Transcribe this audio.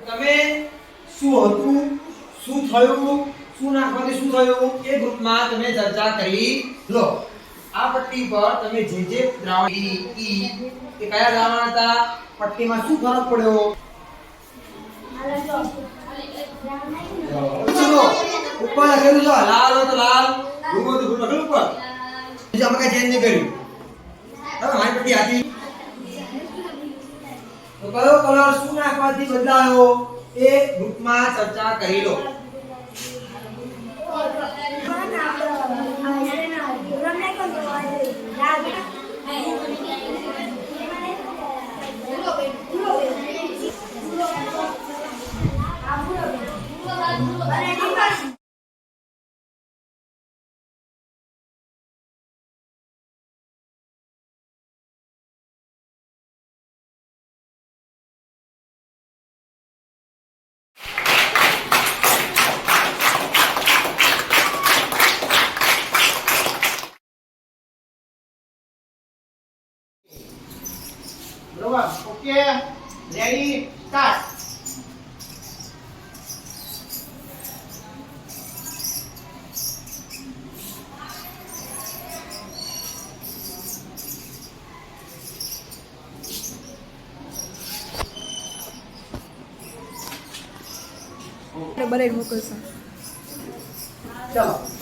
તમે શું હતું, શું થયું, શું નાખવાથી શું થયું એ ગ્રુપમાં તમે ચર્ચા કરી લો. આ પટ્ટી પર તમે જે દ્રાવણ ઈ એ કયા દ્રાવણ હતા, પટ્ટીમાં શું ફરક પડ્યો? ચલો ઉપર લખેલું છે લાલ હોય તો લાલ, ભૂરો તો ભૂરો લખેલું ઉપર. બીજું આપણે કઈ ચેન્જ નહીં કર્યું. હવે મારી પટ્ટી હતી તો કયો કલર શું નાખવાથી બદલાયો એ ગ્રુપમાં ચર્ચા કરી લો. બરોબર, ઓકે, રેડી, સ્ટાર્ટ. બરાબર મોકલશો. ચલો